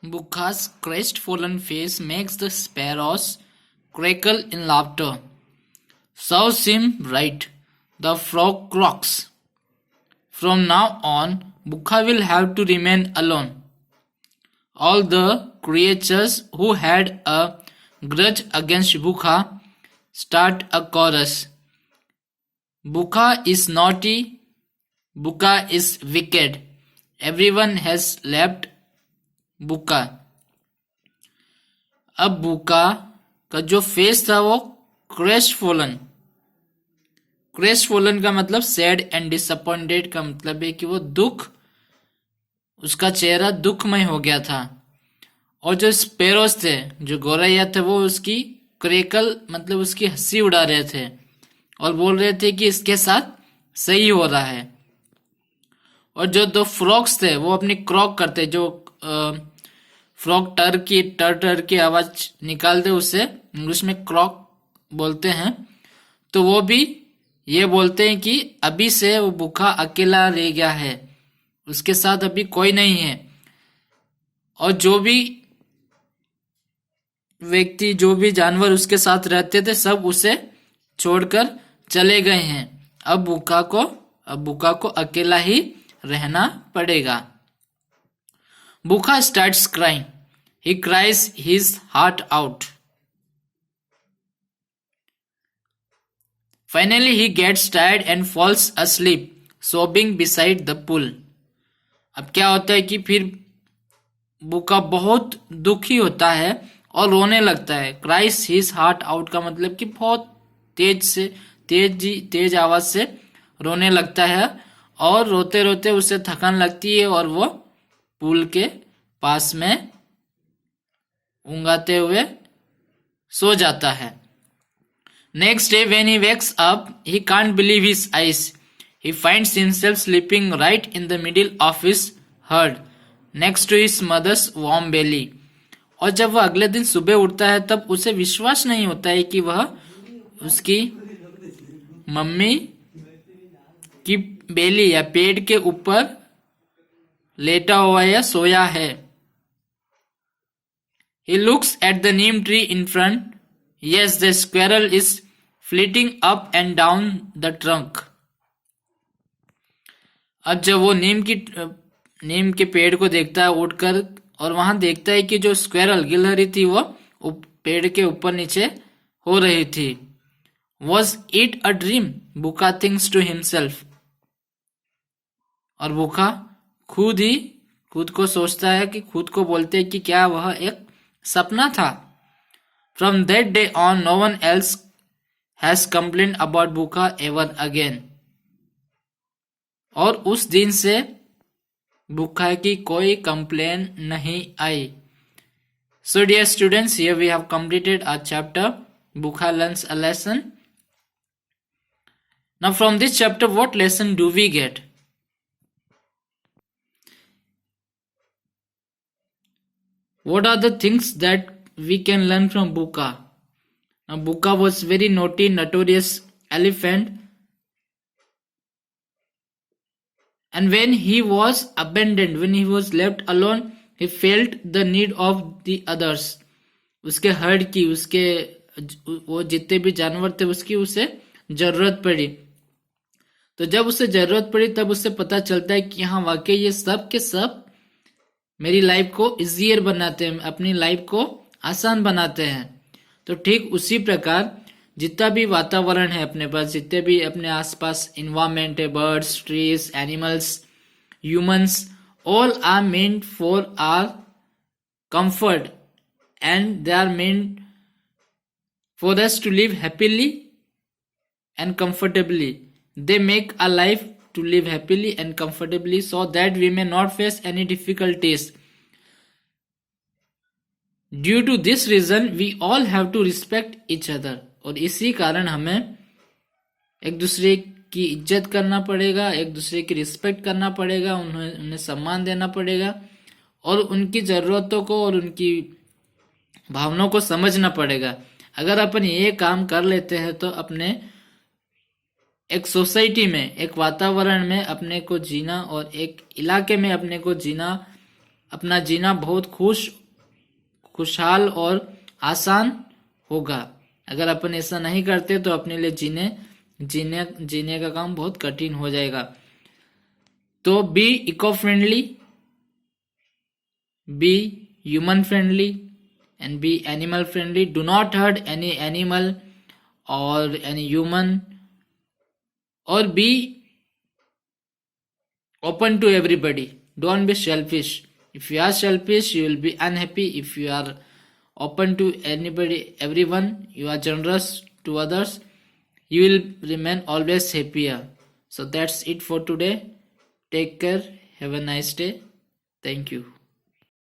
Bukha's crestfallen face makes the sparrows crackle in laughter. Serves him right. The frog croaks. From now on, Bukha will have to remain alone. All the creatures who had a grudge against Bukha start a chorus. Bukha is naughty. Bukha is wicked. Everyone has left बुका। अब बुका का जो face था वो क्रेस्टफोलन का मतलब sad and disappointed का मतलब है कि वो उसका चेहरा दुखमय हो गया था। और जो स्पेरोस थे, जो गौरैया थे, वो उसकी क्रेकल मतलब उसकी हंसी उड़ा रहे थे और बोल रहे थे कि इसके साथ सही हो रहा है। और जो दो फ्रॉक्स थे वो अपनी क्रॉक करते, जो फ्रॉग टर की आवाज निकालते, उसे इंग्लिश में क्रॉक बोलते हैं। तो वो भी ये बोलते हैं कि अभी से वो बुका अकेला रह गया है, उसके साथ अभी कोई नहीं है। और जो भी व्यक्ति, जो भी जानवर उसके साथ रहते थे, सब उसे छोड़कर चले गए हैं। अब बुका को अकेला ही रहना पड़ेगा। Bukha starts crying. He cries his heart out. Finally, he gets tired and falls asleep, sobbing beside the pool. अब क्या होता है कि फिर बुका बहुत दुखी होता है और रोने लगता है। Cries his heart out का मतलब कि बहुत तेज आवाज से रोने लगता है और रोते रोते उसे थकान लगती है और वो पूल के पास में ऊँघाते हुए सो जाता है। Next day when he wakes up, he can't believe his eyes. He finds himself sleeping right in the middle of his herd next to his mother's warm belly. और जब वह अगले दिन सुबह उठता है तब उसे विश्वास नहीं होता है कि वह उसकी मम्मी की बेली या पेड़ के ऊपर लेटा हुआ या सोया है। He looks at the neem tree in front. Yes, the squirrel is flitting up and down the trunk. अब जब वो नीम के पेड़ को देखता है उठकर, और वहां देखता है कि जो स्क्वेरल गिलहरी थी वो पेड़ के ऊपर नीचे हो रही थी। Was it a dream? Buka thinks to himself. और बुका खुद को सोचता है कि खुद को बोलते हैं कि क्या वह एक सपना था। From that day on, no one else has complained about बुका ever again. और उस दिन से बुका की कोई कंप्लेन नहीं आई। So dear students, here we have completed our chapter, Bukha learns a lesson. Now from this chapter, what lesson do we get? What are the things that we can learn from Buka? Now, Buka was very naughty, notorious elephant, and when he was abandoned, when he was left alone, he felt the need of the others. उसके heard की, वो जितने भी जानवर थे उसकी उसे जरूरत पड़ी। तो जब उसे जरूरत पड़ी तब उसे पता चलता है कि हाँ, वाकई ये सब के सब मेरी लाइफ को इजियर बनाते हैं, अपनी लाइफ को आसान बनाते हैं। तो ठीक उसी प्रकार जितना भी वातावरण है अपने पास, जितने भी अपने आसपास इन्वायरमेंट है, birds, trees, animals, humans, all are meant for our comfort and they are meant for us to live happily and comfortably. They make a life to live happily and comfortably so that we may not face any difficulties. Due to this reason, we all have to respect each other. और इसी कारण हमें एक दूसरे की इज्जत करना पड़ेगा, एक दूसरे की रिस्पेक्ट करना पड़ेगा, उन्हें सम्मान देना पड़ेगा और उनकी ज़रूरतों को और उनकी भावनाओं को समझना पड़ेगा। अगर अपन ये काम कर लेते हैं तो अपने एक सोसाइटी में, एक वातावरण में अपने को जीना और एक इलाके में अपने को जीना अपना जीना बहुत खुशहाल और आसान होगा। अगर अपन ऐसा नहीं करते तो अपने लिए जीने का काम बहुत कठिन हो जाएगा। तो be eco friendly, be human friendly and be animal friendly. Do not hurt any animal or any human, or be open to everybody. Don't be selfish. If you are selfish, you will be unhappy. If you are open to anybody, everyone, you are generous to others, you will remain always happier. So that's it for today. Take care. Have a nice day. Thank you.